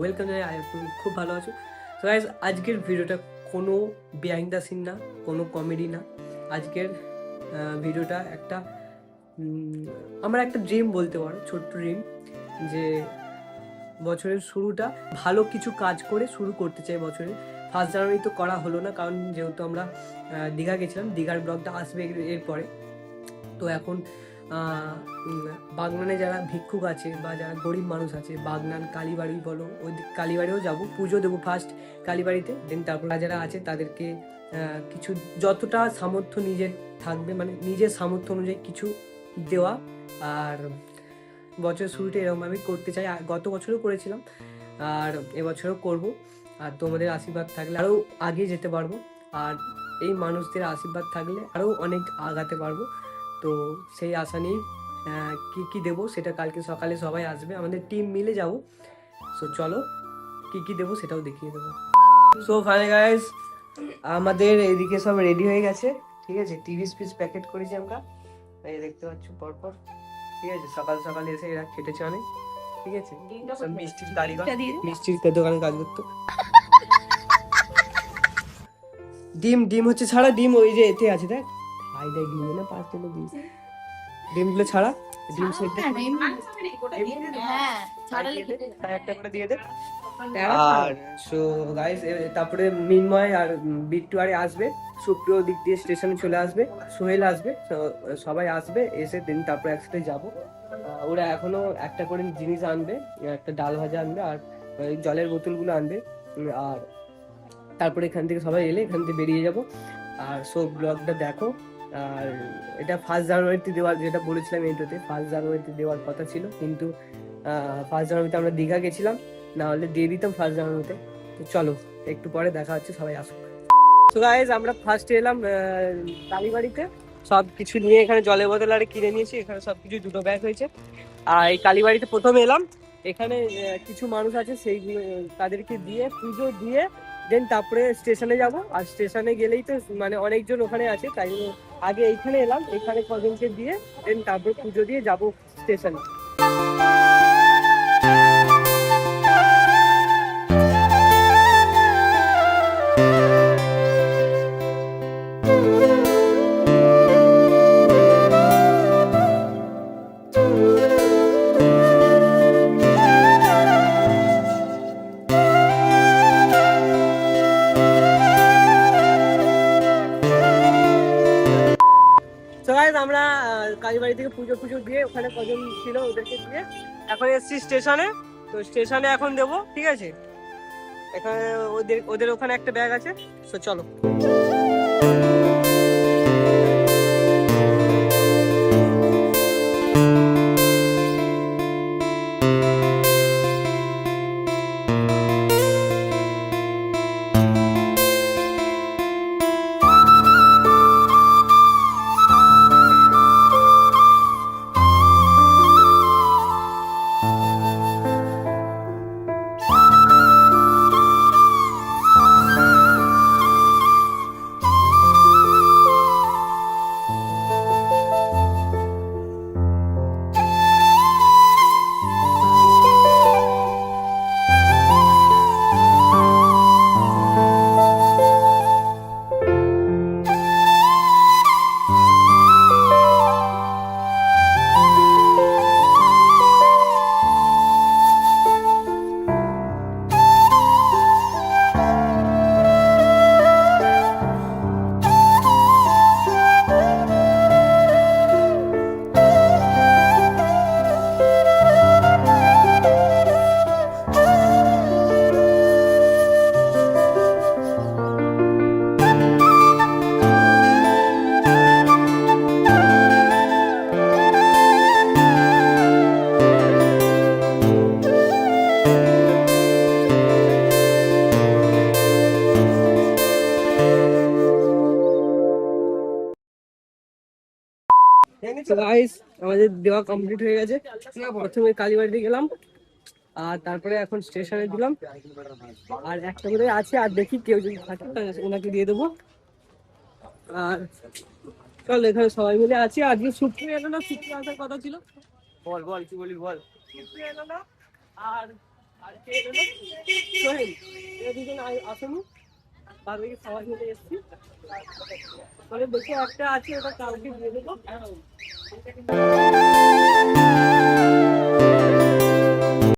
Welcome জানাই। তুমি খুব ভালো আছো। তো গাইস, আজকের ভিডিওটা কোনো বিহাইন্ড দ্য সিন না, কোনো কমেডি না। আজকের ভিডিওটা একটা আমার একটা ড্রিম বলতে পারো, ছোট্ট ড্রিম, যে বছরের শুরুটা ভালো কিছু কাজ করে শুরু করতে চাই। বছরের 1 জানুয়ারি তো করা হলো না, কারণ যেহেতু আমরা দীঘা গেছিলাম, দীঘার ব্লগটা আসবে এরপরে। তো এখন বাগনানে যারা ভিক্ষুক আছে বা যারা গরিব মানুষ আছে, বাগনান কালীবাড়ি বলো, ওই কালীবাড়িও যাবো, পুজো দেবো ফার্স্ট কালীবাড়িতে, দেন তারপর যারা আছে তাদেরকে কিছু যতটা সামর্থ্য নিজের থাকবে, মানে নিজের সামর্থ্য অনুযায়ী কিছু দেওয়া। আর বছর শুরুটা এরকম আমি করতে চাই, গত বছরও করেছিলাম আর এবছরও করব। আর তোমাদের আশীর্বাদ থাকলে আরও আগে যেতে পারবো, আর এই মানুষদের আশীর্বাদ থাকলে আরও অনেক আগাতে পারবো। তো সেই আশা নিয়ে কী কী দেবো সেটা কালকে সকালে সবাই আসবে, আমাদের টিম মিলে যাবো। সো চলো কী কী দেবো সেটাও দেখিয়ে দেবো। সো ফাইনালি গাইস, আমাদের এদিকে সব রেডি হয়ে গেছে, ঠিক আছে। 30 পিস প্যাকেট করেছি আমরা, এই দেখতে পাচ্ছ পরপর, ঠিক আছে। সকাল সকালে এসে এরা খেটেছে অনেক, ঠিক আছে। সব মিষ্টির কারিগর, মিষ্টির দোকানে কাজ করতো। ডিম হচ্ছে ছাড়া, ডিম ওই যে এতে আছে, দেখ হাই দেখ ডিম না 5 কিলো ডিম, ডিমগুলো ছাড়া, ডিম সেদ্ধ একটা করে দিয়ে দে। আর সো গাইস, তারপরে মিনময় আর বিট্টু আরে আসবে, সুপ্রিয় দিক দিয়ে স্টেশনে চলে আসবে, সোহেল আসবে, সবাই আসবে, এসে দিন তারপরে একসাথে যাবো। ওরা এখনো একটা করে জিনিস আনবে, একটা ডাল ভাজা আনবে আর ওই জলের বোতলগুলো আনবে। আর তারপরে এখান থেকে সবাই এলে এখান থেকে বেরিয়ে যাব। আর সব ব্লগটা দেখো। আর এটা 1 জানুয়ারিতে দেওয়ার, যেটা বলেছিলাম এইটাতে 1 জানুয়ারিতে দেওয়ার কথা ছিল, কিন্তু 1 জানুয়ারিতে আমরা দীঘা গেছিলাম, না হলে দিয়ে দিতাম 1 জানুয়ারিতে। তো চলো একটু পরে দেখা হচ্ছে, সবাই আসুক। তো গাইজ, আমরা ফার্স্টে এলাম কালীবাড়িতে, সব কিছু নিয়ে এখানে জলের বোতল আরে কিনে নিয়েছি, এখানে সব কিছু 2টো ব্যাগ হয়েছে। আর এই কালীবাড়িতে প্রথমে এলাম, এখানে কিছু মানুষ আছে সেইগুলো তাদেরকে দিয়ে পুজো দিয়ে দেন তারপরে স্টেশনে যাব। আর স্টেশনে গেলেই তো মানে অনেকজন ওখানে আছে, তাই জন্য আগে এইখানে এলাম, এখানে কজনকে দিয়ে দেন তারপরে পুজো দিয়ে যাব স্টেশনে। আমরা কালীবাড়ি থেকে পুজো দিয়ে ওখানে কজন ছিল ওদেরকে দিয়ে এখন এসছি স্টেশনে। তো স্টেশনে এখন দেবো, ঠিক আছে। এখানে ওদের ওখানে একটা ব্যাগ আছে, তো চলো। আমাদের দেওয়া কমপ্লিট হয়ে গেছে। প্রথমে কালীবাড়িতে গেলাম আর তারপরে এখন স্টেশনে দিলাম। আর একটা করে আছে, আর দেখি কেউ যদি থাকে ওনাকে দিয়ে দেবো। আর চল, এখানে সবাই মিলে আছি। আজকে সুপ্রিয় আসার কথা ছিল। বল বল কি বলি বল। সুপ্রিয় এলো না, আর আর কে এলো না? সোহেল, এরা দুজন আসেনি, বাদ বাকি সবাই মিলে এসছি। দেখে একটা আছে, ওটা কালকে দিয়ে দেবো।